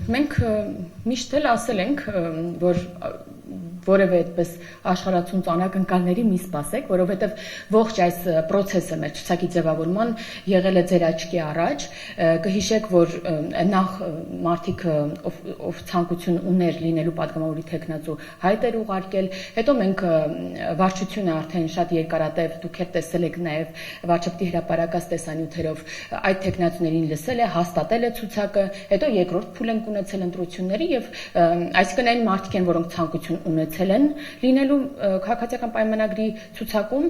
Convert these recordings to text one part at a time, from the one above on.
Մենք միշտ էլ ասել ենք, որ որևէ այդպես աշխարհացուն անակնկալների մի սպասեք, որովհետև ողջ այս process-ը մեր ցուցակի ձևավորման եղել է ձեր աչքի առաջ, կհիշեք, որ նախ մարդիկ ով ցանկություն ուներ լինելու պատգամավորի տեխնացու հայտ էր ուղարկել, հետո մենք վարչությունը արդեն շատ երկարատև դուք եք տեսել եք նաև վարչապետի հրապարակած տեսանյութերով այդ տեխնացուներին լսել է, հաստատել է ցուցակը, հետո երկրորդ փուլ ենք ունեցել ընտրությունների եւ այսինքն այն մարդիկ են, որոնք ցանկություն ունեցել են լինելու քաղաքացիական պայմանագրի ցուցակում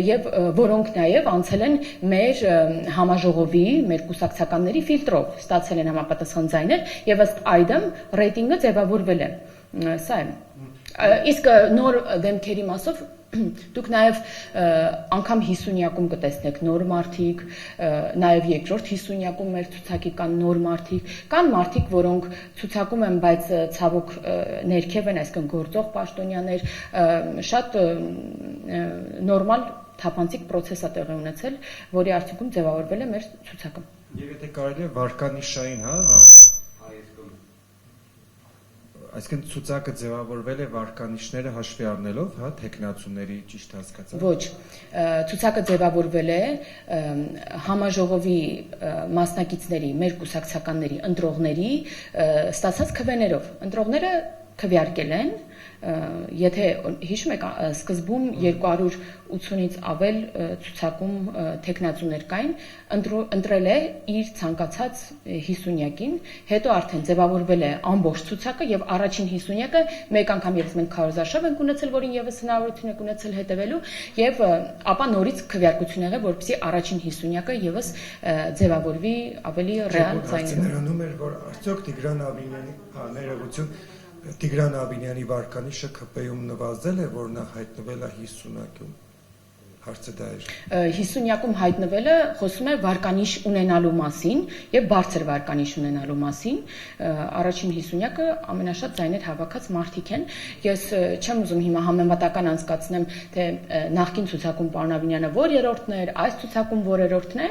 եւ որոնք նաեւ անցել են մեր համաժողովի, մեր կուսակցականների ֆիլտրով, ստացել են համապատասխան ձայներ եւ ըստ այդմ ռեյտինգը ձևավորվել է։ Սա է։ Իսկ նոր դեմքերի մասով դուք նաև անգամ 50-յակում կտեսնեք նոր մարդիկ, նաև երկրորդ 50-յակում մեր ցուցակի կան նոր մարդիկ, կան մարդիկ, որոնք ցուցակում են, բայց ցավոք ներքև են, այսինքն գործող պաշտոնյաներ, շատ նորմալ թափանցիկ process-ա տեղի ունեցել, որի արդյունքում ձևավորվել է մեր ցուցակը։ Եվ եթե կարելի է վարկանիշային, այսինքն ցուցակը ձևավորվել է վարկանիշները հաշվի առնելով, տեխնացուների ճիշտ հասկացա։ Ոչ, ցուցակը ձևավորվել է համաժողովի մասնակիցների, մեր կուսակցականների, ընտրողների ստացած քվեներով։ Ընտրողները քվեարկել են, եթե հիշում եք, սկզբում 280-ից ավել ցուցակում տեխնացուներ կային, ընտրել է իր ցանկացած 50-յակին, հետո արդեն ձևավորվել է ամբողջ ցուցակը եւ առաջին 50-յակը մեկ անգամ եւս մենք քարոզարշավ ենք ունեցել, որին եւս հնարավորություն եք ունեցել հետևելու եւ ապա նորից քվեարկություն եղել, որպեսզի առաջին 50-յակը եւս ձևավորվի ավելի ռեալ ձայներով։ Ներառնում էր, որ արդյոք Տիգրան Աբինյանի ներողություն Տիգրան Աբինյանի վարկանիշը ԿՊ-ում նվազել է, որ նա հայտնվել է 50-յակում։ Հարցը դա էր։ 50-յակում հայտնվելը խոսում է վարկանիշ ունենալու մասին եւ բարձր վարկանիշ ունենալու մասին։ Առաջին 50-յակը ամենաշատ ձայներ հավաքած մարդիկ են։ Ես չեմ ուզում հիմա համեմատական անցկացնեմ, թե նախկին ցուցակում պարոն Աբինյանը որ երրորդն էր, այս ցուցակում որերորդն է,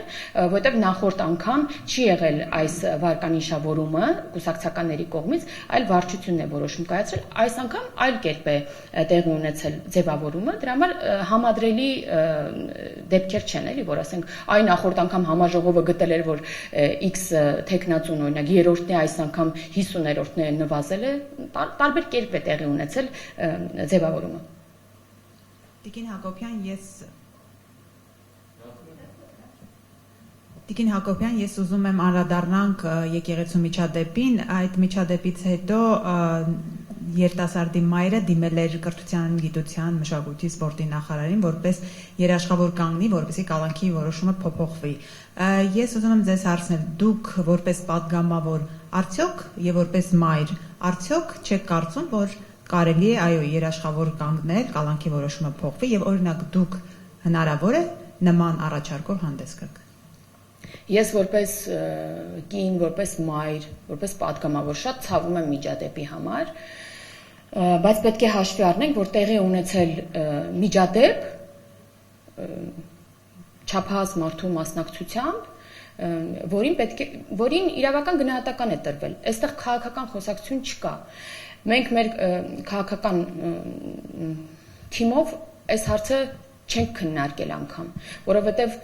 որտեղ նախորդ անգամ չի եղել այս վարկանիշավորումը կուսակցականների կողմից, այլ վարչությունն է որոշում կայացրել։ Այս անգամ այլ կերպ է տեղի ունեցել ձևավորումը, դրա համար համադրելի դեպքեր չեն, էլի, որ ասենք այ նախորդ անգամ համաժողովը գտել էր, որ X տեխնացուն օրինակ երրորդն է, այս անգամ 50-երորդն է նվազել է, տարբեր կերպ է տեղի ունեցել ձևավորումը։ Տիկին Հակոբյան, ես ուզում եմ անդրադառնանք եկեղեցու միջադեպին, այդ միջադեպից հետո երիտասարդի մայրը դիմել էր կրթության, գիտության, մշակույթի, սպորտի նախարարին, որպես երաշխավոր կանգնի, որպեսզի կալանքի որոշումը փոփոխվի։ Ես ուզում եմ ձեզ հարցնել, դուք որպես պատգամավոր, արդյոք եւ որպես մայր, արդյոք չեք կարծում, որ կարելի է այո երաշխավոր կանգնել, կալանքի որոշումը փոխվի եւ օրինակ դուք հնարավոր է նման առաջարկով հանդես գաք։ Ես որպես կին, որպես մայր, որպես պատգամավոր շատ ցավում եմ միջադեպի համար, բայց պետք է հաշվի առնենք, որ տեղի ունեցել միջադեպ չափահաս մարդու մասնակցությամբ, որին իրավական գնահատական է տրվել։ Այստեղ քաղաքական խոսակցություն չկա։ Մենք մեր քաղաքական թիմով այս հարցը չենք քննարկել անգամ, որովհետև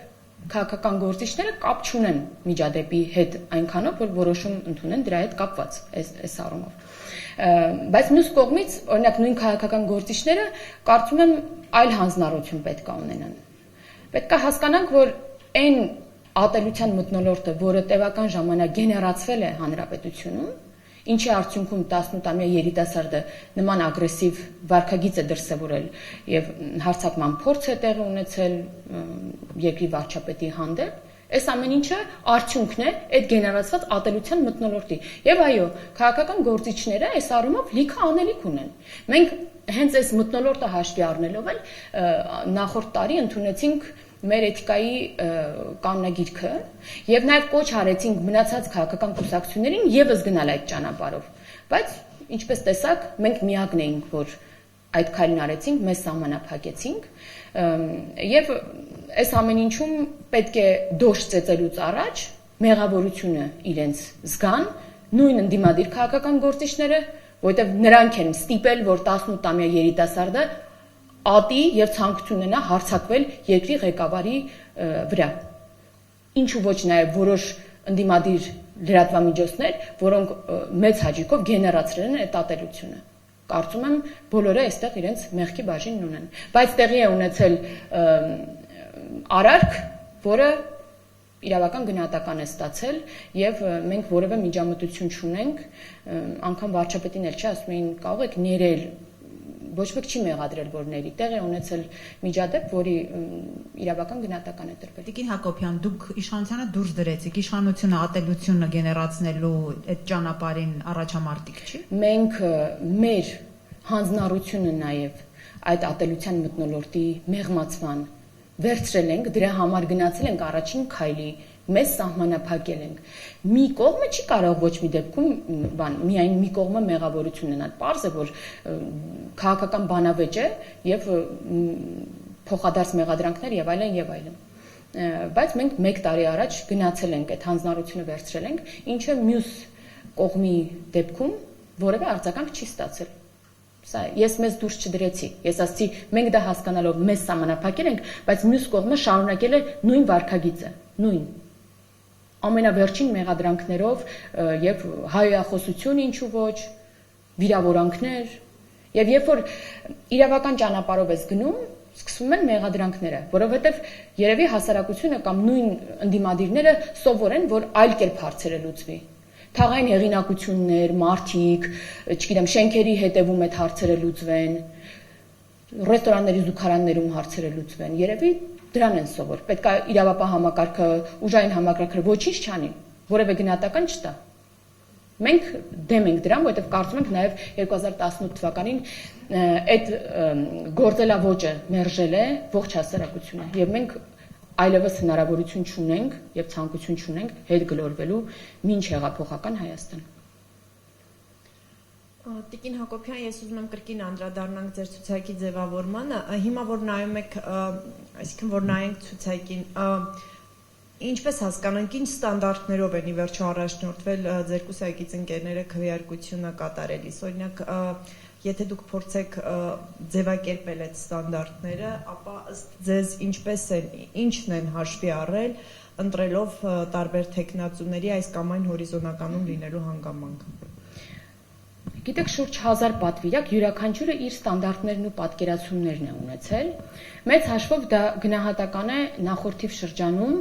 քաղաքական գործիչները կապ չունեն միջադեպի հետ այնքանով, որ որոշում ընդունեն դրա հետ կապված այս առումով։ Բայց մյուս կողմից, օրինակ նույն քաղաքական գործիչները կարծում եմ այլ հանձնառություն պետք է ունենան։ Պետք է հասկանանք, որ այն ատելության մթնոլորտը, որը տևական ժամանակ գեներացվել է հանրապետությունում, ինչի արդյունքում 18-ամյա երիտասարդը նման ագրեսիվ վարքագիծ է դրսևորել եւ հարձակման փորձ է տեղի ունեցել երկրի վարչապետի հանդեպ, այս ամեն ինչը արդյունքն է այդ գեներացված ատելության մթնոլորտի։ Եվ այո, քաղաքական գործիչները այս առումով լիքը անելիք ունեն։ Մենք հենց այս մթնոլորտը հաշվի առնելով էլ նախորդ տարի ընդունեցինք մեր էթիկայի կանոնագիրքը եւ նաեւ կոչ արեցինք մնացած քաղաքական կուսակցություններին եւս գնալ այդ ճանապարհով, բայց ինչպես տեսակ մենք միակն էինք, որ այդ քայլն արեցինք, մեզ սահմանափակեցինք եւ այս ամեն ինչում պետք է դոշ ծեծելուց առաջ մեղավորությունը իրենց զգան, նույն ընդդիմադիր քաղաքական գործիչները, որովհետև նրանք են ստիպել, որ 18-ամյա երիտասարդը ատի եւ ցանկություն ունենա հարձակվել երկրի ղեկավարի վրա։ Ինչու ոչ նաեւ որոշ ընդդիմադիր լրատվամիջոցներ, որոնք մեծ հաճույքով գեներացրել են այդ ատելությունը։ Կարծում եմ բոլորը այստեղ իրենց մեղքի բաժինն ունեն, բայց տեղի է ունեցել արարք, որը իրավական գնահատական է ստացել եւ մենք որևէ միջամտություն չունենք, անգամ վարչապետին էլ չի ասում էին կարող եք ներել, ոչ մեկ չի մեղադրել որ ների, տեղ է ունեցել միջադեպ, որի իրավական գնահատական է տրվել։ Տիկին Հակոբյան, դուք իշխանությանը դուրս դրեցիք, իշխանությունը ատելությունը գեներացնելու այդ ճանապարհին առաջամարտիկ չի։ Մենք մեր հանձնառությունը նաեւ այդ ատելության մթնոլորտի մեղմացման վերցրել ենք, դրա համար գնացել ենք առաջին քայլի, մեզ սահմանափակել ենք։ Մի կողմը չի կարող ոչ մի դեպքում միայն մի կողմը մեղավորություն ունենալ։ Պարզ է, որ քաղաքական բանավեճ է եւ փոխադարձ մեղադրանքներ եւ այլն եւ այլն։ Բայց մենք 1 տարի առաջ գնացել ենք այդ հանձնառությունը վերցրել ենք, ինչը մյուս կողմի դեպքում որևէ արձագանք չի ստացել։ Սա ես մեզ դուրս չդրեցի։ Ես ասացի, մենք դա հասկանալով մեզ սահմանափակել ենք, բայց մյուս կողմը շարունակել է նույն վարքագիծը, նույն ամենավերջին մեղադրանքներով եւ հայոյախոսություն ինչու ոչ, վիրավորանքներ, եւ երբ որ իրավական ճանապարհով ես գնում, սկսվում են մեղադրանքները, որովհետեւ երևի հասարակությունը կամ նույն ընդդիմադիրները սովոր են, որ այլ կերպ հարցերը լուծվի։ Թաղային հեղինակություններ, մարդիկ, չգիտեմ, շենքերի հետևում այդ հարցերը լուծվեն, ռեստորանների զուգարաններում հարցերը լուծվեն։ Երևի դրան են սովոր։ Պետք է իրավապահ համակարգը, ուժային համակարգը ոչինչ չանի, որևէ գնահատական չտա։ Մենք դեմ ենք դրան, որովհետև կարծում ենք նաև 2018 թվականին այդ գործելավոճը մերժել է ողջ հասարակությունը, եւ մենք այլևս հնարավորություն չունենք եւ ցանկություն չունենք հետ գլորվելու մինչ հեղափոխական Հայաստան։ Տիկին Հակոբյան, ես ուզում եմ կրկին անդրադառնանք ձեր ցուցակի ձևավորմանը։ Հիմա որ նայում եք, այսինքն որ նայենք ցուցակին, ինչպես հասկանանք, ինչ ստանդարտներով են ի վերջո առաջնորդվել ձեր կուսակից ընկերները քվեարկությունը կատարելիս։ Օրինակ, եթե դուք փորձեք ձևակերպել այդ ստանդարտները, ապա ըստ ձեզ ինչն են հաշվի առել, ընտրելով տարբեր տեխնացուների այս կամ այն հորիզոնականում լինելու հանգամանքը։ Գիտեք, շուրջ 1000 պատվիրակ յուրաքանչյուրը իր ստանդարտներն ու պատկերացումներն է ունեցել։ Մեծ հաշվով դա գնահատական է նախորդիվ շրջանում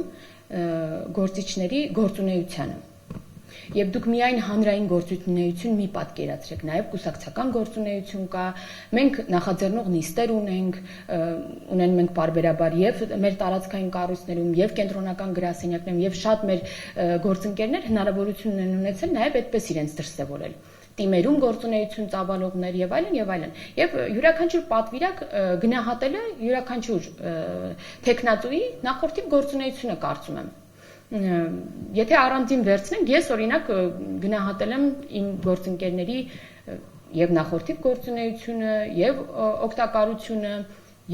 գործիչների գործունեությանը։ Եվ դուք միայն հանրային գործունեություն մի պատկերացրեք, նաև կուսակցական գործունեություն կա, մենք նախաձեռնող նիստեր ունենք, ունեն մենք պարբերաբար եւ մեր տարածքային կառույցներում, եւ կենտրոնական գրասենյակներում, եւ շատ մեր գործընկերներ հնարավորություն են ունեցել նաև այդպես իրենց դրսևորել։ Տիմերում գործունեություն ծավալողներ եւ այլն եւ այլն։ Եվ յուրաքանչյուր պատվիրակ գնահատել է յուրաքանչյուր տեխնատուի նախորդիվ գործունեությունը, կարծում եմ։ Եթե առանձին վերցնենք, ես օրինակ գնահատել եմ իմ գործընկերների եւ նախորդիվ գործունեությունը, եւ օգտակարությունը,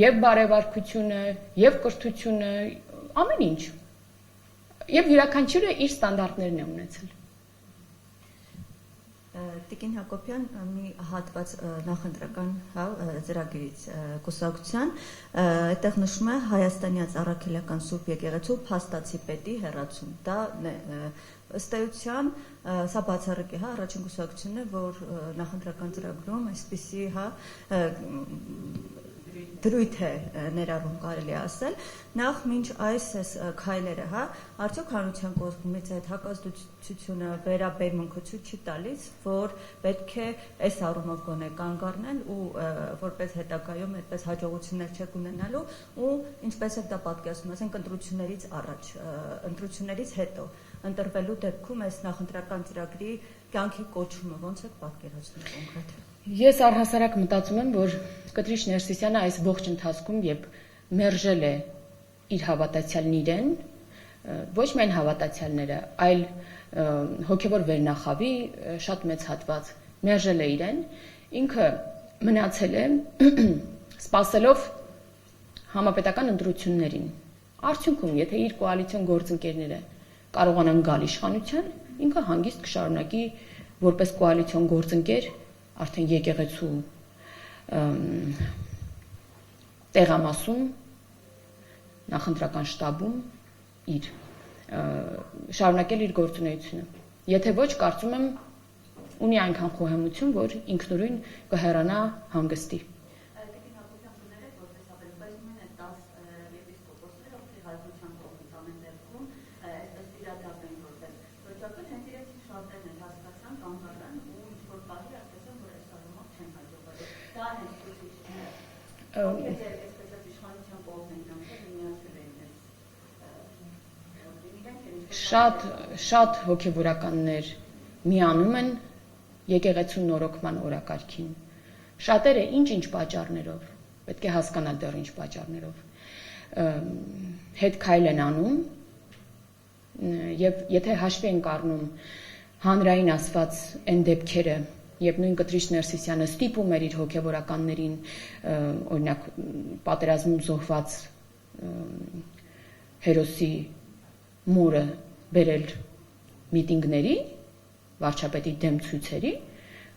եւ բարեվարկությունը, եւ կրթությունը, ամեն ինչ։ Եվ յուրաքանչյուրը իր ստանդարտներն է ունեցել։ Տիկին Հակոբյան, մի հատված նախընտրական ծրագրից կուսակցության, այդտեղ նշում է Հայաստանյան առաքելական Սուրբ եկեղեցու փաստացի պետի հեռացում։ Դա ըստ էության սա բացառիկ է, առաջին կուսակցությունն է, որ նախընտրական ծրագրում այսպիսի դրույթ է ներառում, կարելի է ասել, նախ մինչ այս քայլերը, արդյոք հանրության կողմից այդ հակազդեցությունը վերաբերմունքը ցույց չի տալիս, որ պետք է այս առումով գոնե կանգ առնել ու որպես հետագայում այդպես հաջողություններ չեք ունենալու ու ինչպես է դա պատկերացնում, ասենք ընտրություններից առաջ, ընտրություններից հետո ընտրվելու դեպքում այս նախընտրական ծրագրի կյանքի կոչումը ոնց եք պատկերացնում կոնկրետ։ Ես առհասարակ մտածում եմ, որ Կտրիշ Ներսիսյանը այս ողջ ընթացքում երբ մերժել է իր հավատացյալն իրեն, ոչ միայն հավատացյալները, այլ հոգևոր վերնախավի շատ մեծ հատված մերժել է իրեն, ինքը մնացել է սպասելով համապետական ընտրություններին։ Արդյունքում, եթե իր կոալիցիոն գործընկերները կարողանան գալ իշխանության, ինքը հանգիստ կշարունակի որպես կոալիցիոն գործընկեր արդեն եկեղեցու տեղամասում, նախընտրական շտաբում իր շարունակել իր գործունեությունը։ Եթե ոչ, կարծում եմ ունի այնքան խոհեմություն, որ ինքնուրույն կհեռանա հանգստի։ Շատ հոգևորականներ միանում են եկեղեցու նորոգման օրակարգին։ Շատերը ինչ պատճառներով, պետք է հասկանալ դեռ ինչ պատճառներով, հետ քայլ են անում, եւ եթե հաշվի ենք առնում հանրային ասված այն դեպքերը, եւ նույն Կտրիշ Ներսիսյանը ստիպում էր իր հոգևորականներին, օրինակ պատերազմում զոհված հերոսի մուրը բերել միտինգների, վարչապետի դեմ ցույցերի,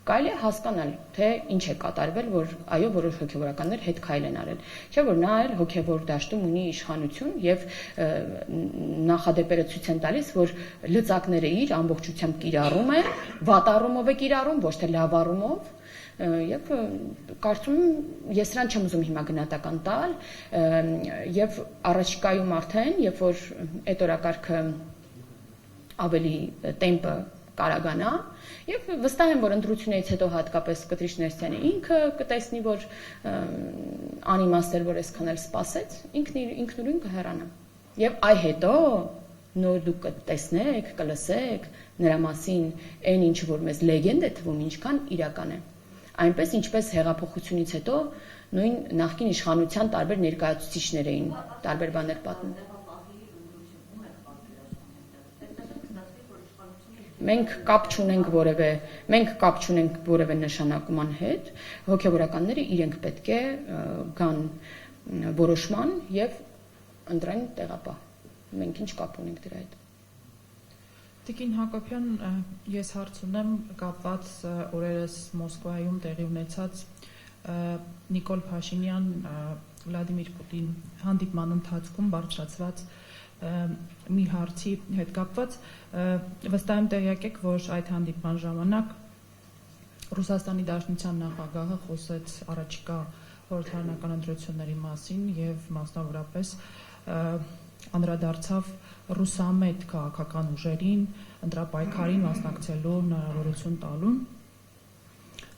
կարելի է հասկանալ, թե ինչ է կատարվել, որ այո, որոշ հոգևորականներ հետ քայլ են արել։ Չէ՞ որ նա էլ հոգևոր դաշտում ունի իշխանություն եւ նախադեպերը ցույց են տալիս, որ լծակները իր ամբողջությամբ կիրառում է, վատ առումով է կիրառում, ոչ թե լավ առումով, եւ կարծում եմ ես նրան չեմ ուզում հիմա գնահատական տալ, եւ առաջիկայում արդեն, երբ որ այդ օրակարգը ավելի տեմպը կարագանա, եւ վստահ եմ, որ ընտրությունից հետո հատկապես Կտրիշ Ներսյանը ինքը կտեսնի, որ անիմաստ էր, որ այսքան էլ սպասեց, ինքնուրույն կհեռանա։ Եվ այ հետո նոր դուք կտեսնեք, կլսեք նրա մասին այն ինչ որ մեզ լեգենդ է թվում, ինչքան իրական է։ Այնպես ինչպես հեղափոխությունից հետո նույն նախկին իշխանության տարբեր ներկայացուցիչներ էին տարբեր բաներ պատմում։ Մենք կապ չունենք որևէ նշանակման հետ, հոգևորականները իրենք պետք է գան որոշման եւ ընտրեն տեղապահ։ Մենք ինչ կապ ունենք դրա հետ։ Տիկին Հակոբյան, ես հարց ունեմ կապված օրերս Մոսկվայում տեղի ունեցած Նիկոլ Փաշինյան Վլադիմիր Պուտին հանդիպման ընթացքում բարձրացված մի հարցի հետ կապված, վստահ եմ տեղյակ եք, որ այդ հանդիպման ժամանակ Ռուսաստանի Դաշնության նախագահը խոսեց առաջիկա խորհրդարանական ընտրությունների մասին եւ մասնավորապես անդրադարձավ ռուսամետ քաղաքական ուժերին ընտրապայքարին մասնակցելու հնարավորություն տալուն։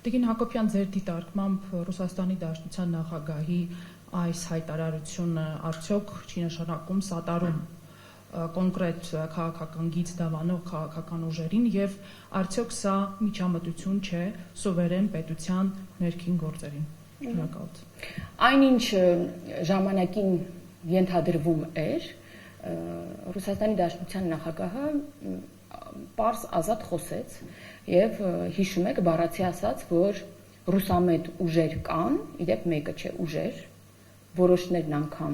Տիկին Հակոբյան, ձեր դիտարկմամբ Ռուսաստանի Դաշնության նախագահի այս հայտարարությունը արդյոք չի նշանակում սատարում կոնկրետ քաղաքական գիծ դավանող քաղաքական ուժերին եւ արդյոք սա միջամտություն չէ սուվերեն պետության ներքին գործերին։ Շնորհակալություն։ Այնինչ ժամանակին ենթադրվում էր, Ռուսաստանի Դաշնության նախագահը պարզ ազատ խոսեց եւ հիշում եք բառացի ասած, որ ռուսամետ ուժեր կան, իդեպ մեկը չէ ուժեր, որոշներն անգամ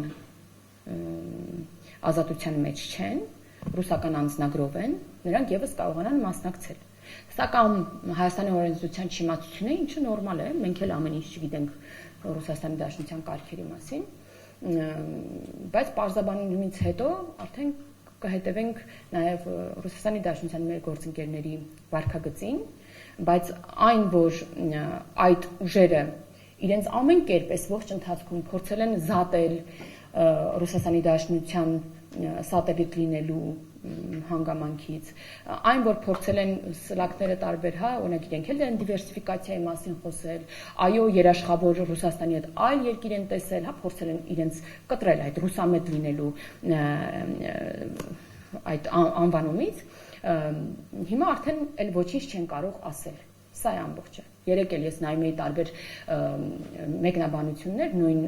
ազատության մեջ չեն, ռուսական անձնագրով են, նրանք եւս կարողանան մասնակցել։ Սա կամ Հայաստանի օրենսդրության չիմացություն է, ինչը նորմալ է, մենք էլ ամեն ինչ չգիտենք Ռուսաստանի Դաշնության կարգերի մասին, բայց պարզաբանումից հետո արդեն կհետևենք նաև Ռուսաստանի Դաշնության մեր գործընկերների վարքագծին, բայց այն, որ այդ ուժերը իրենց ամեն կերպ այս ողջ ընթացքում փորձել են զատել Ռուսաստանի Դաշնության սատելիտ լինելու հանգամանքից, այն, որ փորձել են սլակները տարբեր, օրինակ իրենք էլ են դիվերսիֆիկացիայի մասին խոսել, այո, երաշխավոր Ռուսաստանի հետ այլ երկիր են տեսել, փորձել են իրենց կտրել այդ ռուսամետ լինելու այդ անվանումից, հիմա արդեն էլ ոչինչ չեն կարող ասել։ Սա է ամբողջը։ Երեք էլ ես նայում էի տարբեր մեկնաբանություններ, նույն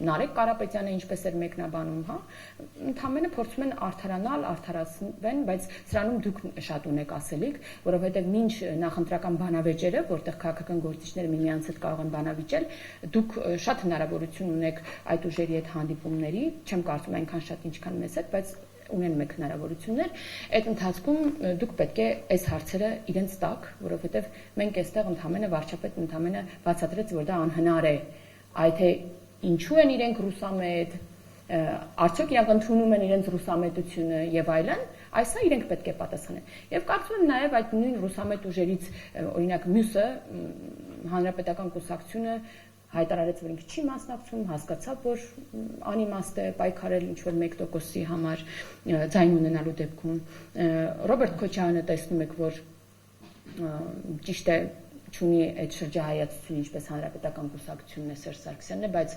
Նարեկ Կարապետյանը ինչպես էր մեկնաբանում, ընդհանրապես փորձում են արդարանալ, արդարացնեն, բայց սրանում դուք շատ ունեք ասելիք, որովհետև մինչ նախընտրական բանավեճերը, որտեղ քաղաքական գործիչները միմյանց հետ կարող են բանավիճել, դուք շատ հնարավորություն ունեք այդ ուժերի հետ հանդիպումների, չեմ կարծում այնքան շատ ինչքան մեզ հետ, բայց ունենում եք հնարավորություններ, այդ ընթացքում դուք պետք է այս հարցերը իրենց տաք, որովհետև մենք այստեղ ընդհանրապես վարչապետն ընդհանրապես բացատրեց, որ դա անհնար է, այդ է ինչու են իրենք ռուսամետ, արդյոք իրանք ընդունում են իրենց ռուսամետությունը եւ այլն, այսա իրենք պետք է պատասխանեն։ Եվ կարծում եմ նաեւ այդ նույն ռուսամետ ուժերից օրինակ մյուսը հանրապետական կուսակցությունը հայտարարեց, որ ինքը չի մասնակցում, հասկացավ, որ անիմաստ է պայքարել ինչ-որ 1%-ի համար ձայն ունենալու դեպքում։ Ռոբերտ Քոչարյանը տեսնում եք, որ ճիշտ է չունի այդ շրջահայացությունը, ինչպես հանրապետական կուսակցությունն է Սերժ Սարգսյանն է, բայց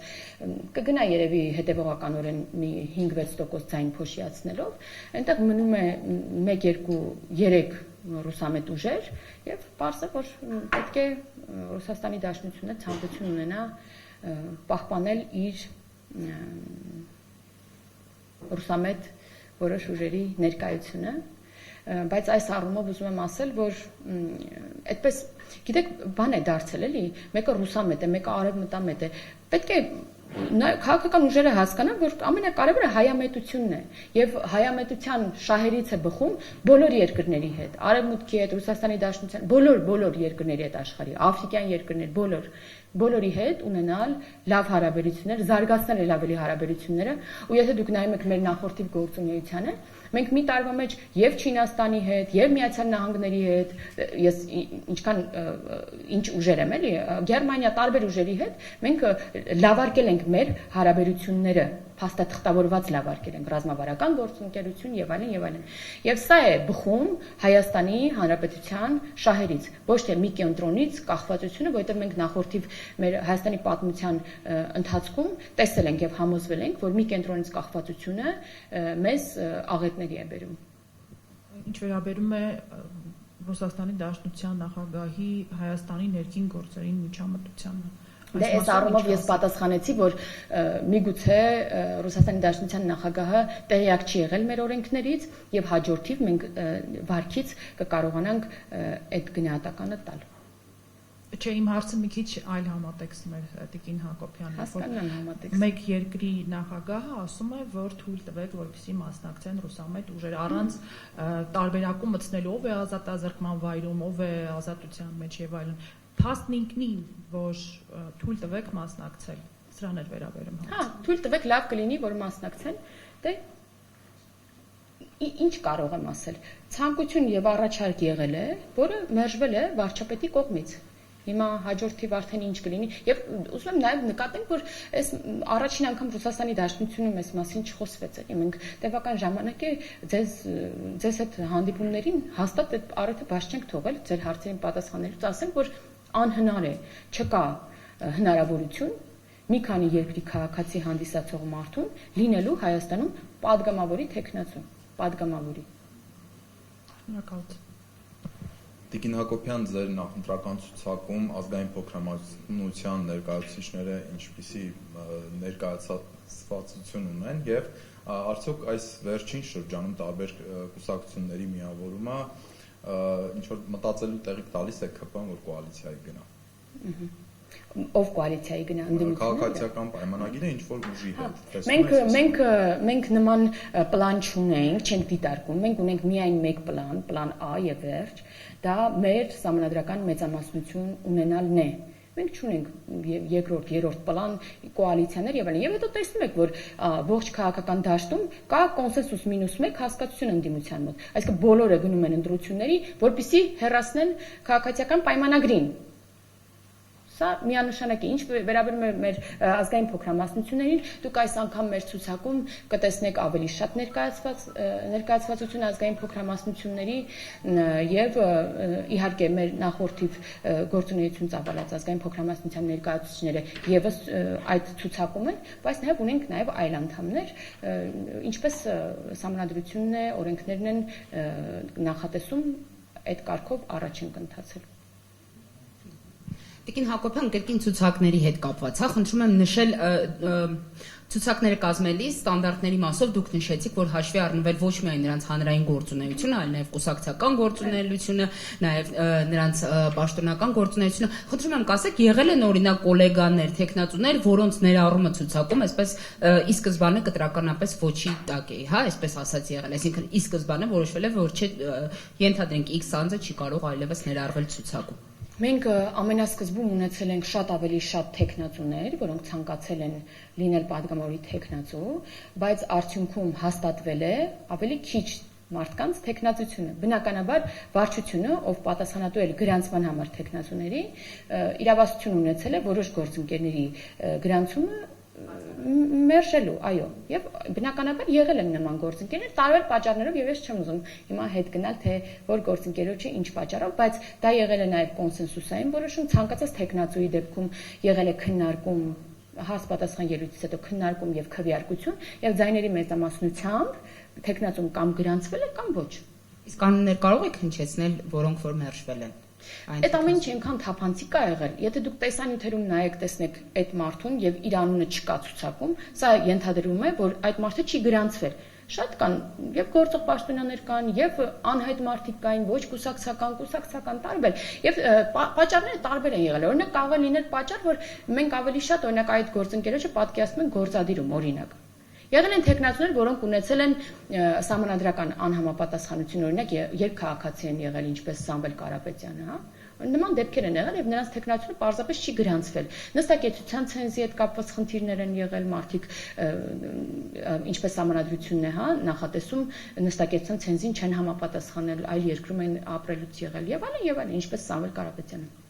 կգնա երևի հետևողականորեն մի 5-6% ձայն փոշիացնելով, այնտեղ մնում է 1-2-3 ռուսամետ ուժեր եւ պարզ է, որ պետք է Ռուսաստանի Դաշնությունը ցանկություն ունենա պահպանել իր ռուսամետ որոշ ուժերի ներկայությունը, բայց այս առումով ուզում եմ ասել, որ այդպես գիտեք, բան է դարձել էլի, մեկը ռուսամետ է, մեկը արևմտամետ է։ Պետք է քաղաքական ուժերը հասկանան, որ ամենակարևորը հայամետությունն է եւ հայամետության շահերից է բխում բոլոր երկրների հետ, Արևմուտքի հետ, Ռուսաստանի Դաշնության, բոլոր երկրների հետ աշխարհի, աֆրիկյան երկրներ, բոլորի հետ ունենալ լավ հարաբերություններ, զարգացնել ավելի հարաբերությունները, ու եթե դուք նայում եք մեր նախորդի գործունեությանը, մենք մի տարվա մեջ եւ Չինաստանի հետ, եւ Միացյալ Նահանգների հետ, ես ինչքան ինչ ուժեր եմ էլի, Գերմանիա տարբեր ուժերի հետ, մենք լավարկել ենք մեր հարաբերությունները, փաստաթղթավորված լավարկել ենք ռազմավարական գործընկերություն եւ այլն եւ այլն։ Եվ սա է բխում Հայաստանի Հանրապետության շահերից, ոչ թե մի կենտրոնից կախվածությունը, որովհետեւ մենք նախորդիվ մեր Հայաստանի պատմության ընթացքում տեսել ենք եւ համոզվել ենք, որ մի կենտրոնից կախվածությունը մեզ աղետների է բերում։ Ինչ վերաբերում է Ռուսաստանի Դաշնության նախագահի Հայաստանի ներքին գործերին միջամտությանը, Դե այս առումով ես պատասխանեցի, որ միգուցե Ռուսաստանի Դաշնության նախագահը տեղյակ չի եղել մեր օրենքներից եւ հաջորդիվ մենք վարքից կկարողանանք այդ գնահատականը տալ։ Չէ, իմ հարցը մի քիչ այլ համատեքստում է Տիկին Հակոբյանն, Հասկանամ համատեքստը։ Մեկ երկրի նախագահը ասում է, որ թույլ տվեք, որպեսզի մասնակցեն ռուսամետ ուժեր առանց տարբերակում մտցնելու, ով է ազատազրկման վայրում, ով է ազատության մեջ եւ այլն։ Փաստն ինքնին, որ թույլ տվեք մասնակցել, սրան էր վերաբերում։ Հա, թույլ տվեք, լավ կլինի, որ մասնակցեն։ Դե ինչ կարող եմ ասել։ Ցանկություն եւ առաջարկ եղել է, որը մերժվել է վարչապետի կողմից։ Հիմա հաջորդիվ արդեն ինչ կլինի եւ ուզում եմ նաեւ նկատենք, որ այս առաջին անգամ Ռուսաստանի Դաշնությունում այս մասին չխոսվեց, էլի մենք տևական ժամանակ է ձեզ այդ հանդիպումներին հաստատ այդ առիթը բաց չենք թողել ձեր հարցերին պատասխանելուց, ասենք, որ անհնար է, չկա հնարավորություն մի քանի երկրի քաղաքացի հանդիսացող մարդուն լինելու Հայաստանում падգամավորի տեխնացու, падգամավորի։ Շնորհակալություն։ Տիկին Հակոբյան, ձեր նախընտրական ցուցակում ազգային փոքրամասնության ներկայացուցիչները ինչպիսի ներկայացվածություն ունեն եւ արդյոք այս վերջին շրջանում տարբեր կուսակցությունների միավորումը ինչ որ մտածելու տեղիք տալիս է ԿՊ-ն, որ կոալիցիայի գնա։ Ով կոալիցիայի գնա ընդդիմությունը։ Քաղաքացիական պայմանագիրը ինչ որ ուժի հետ։ Մենք նման պլան չունենք, չենք դիտարկում։ Մենք ունենք միայն մեկ պլան A եւ վերջ։ Դա մեր համանդրական մեծամասնություն ունենալն է։ Մենք չունենք երկրորդ, երրորդ պլան կոալիցիաներ եւ այլն։ Եվ հետո տեսնում եք, որ ողջ քաղաքական դաշտում կա կոնսենսուս -1 հասկացություն ընդդիմության մոտ։ Այսինքն բոլորը գնում են ընտրությունների, որպեսզի հեռացնեն քաղաքացիական պայմանագրին։ Սա միանշանակ է, ինչ վերաբերում է մեր ազգային փոքրամասնություններին, դուք այս անգամ մեր ցուցակում կտեսնեք ավելի շատ ներկայացվածություն ազգային փոքրամասնությունների եւ իհարկե մեր նախորդիվ գործունեություն ծավալած ազգային փոքրամասնության ներկայացուցիչները եւս այդ ցուցակում են, բայց նաեւ ունենք նաեւ այլ անդամներ, ինչպես համանդրությունն է, օրենքներն են նախատեսում այդ կարգով առաջ ենք ընթացել։ Տիկին Հակոբյան, կրկին ցուցակների հետ կապված, հա, խնդրում եմ նշել ցուցակները կազմելիս ստանդարտների մասով դուք նշեցիք, որ հաշվի առնվել ոչ միայն նրանց հանրային գործունեությունը, այլ նաև կուսակցական գործունեությունը, նաև նրանց պաշտոնական գործունեությունը։ Խնդրում եմ կասեք, եղել են օրինակ գոլեգաներ, տեխնացուներ, որոնց ներառումը ցուցակում այսպես ի սկզբանե կտրականապես ոչի տակ է, հա, այսպես ասած եղել, այսինքն ի սկզբանե որոշվել է, որ չէ, ենթադրենք X անձը չի կարող այլևս ներառվել ցուցակում։ Մենք ամենասկզբում ունեցել ենք շատ ավելի շատ տեխնացուներ, որոնք ցանկացել են լինել падգամավորի տեխնացու, բայց արդյունքում հաստատվել է ավելի քիչ մարդկանց տեխնացությունը։ Բնականաբար վարչությունը, ով պատասխանատու է գրանցման համար տեխնացուների, իրավասություն ունեցել է որոշ գործընկերների գրանցումը մերժելու, այո, եւ բնականաբար եղել են նման գործընկերներ տարբեր պատճառներով եւ ես չեմ ուզում հիմա հետ գնալ թե որ գործընկերոջը ինչ պատճառով, բայց դա եղել է նաեւ կոնսենսուսային որոշում, ցանկացած տեխնացուի դեպքում եղել է քննարկում, հասպատասխան ելույթից հետո քննարկում եւ քվեարկություն եւ ձայների մեծամասնությամբ տեխնացուն կամ գրանցվել է կամ ոչ։ Իսկ անուններ կարող եք հնչեցնել, որոնք որ մերժվել են։ Այդ ամեն ինչ այնքան թափանցիկ է եղել, եթե դուք տեսանյութերում նայեք, տեսնեք այդ մարդուն եւ իր անունը չկա ցուցակում, սա ենթադրում է, որ այդ մարդը չի գրանցվել։ Շատ կան եւ գործող պաշտոնյաներ կան եւ անհայտ մարդիկ կային, ոչ կուսակցական տարբեր եւ պատճառները տարբեր են եղել։ Օրինակ կարող է լինել պատճառ, որ մենք ավելի շատ օրինակ այդ գործընկերոջը պատկերացնում ենք գործադիրում, օրինակ։ Եղել են տեխնացուներ, որոնք ունեցել են սահմանադրական անհամապատասխանություն, օրինակ երբ քաղաքացի են եղել, ինչպես Սամվել Կարապետյանը, հա։ Նման դեպքեր են եղել եւ նրանց տեխնացությունը պարզապես չի գրանցվել։ Նստակեցության ցենզի հետ կապված խնդիրներ են եղել, մարդիկ ինչպես սահմանադրությունն է, հա, նախատեսում նստակեցության ցենզին չեն համապատասխանել, այլ երկրում են ապրելուց եղել եւ այլն, ինչպես Սամվել Կարապետյանը։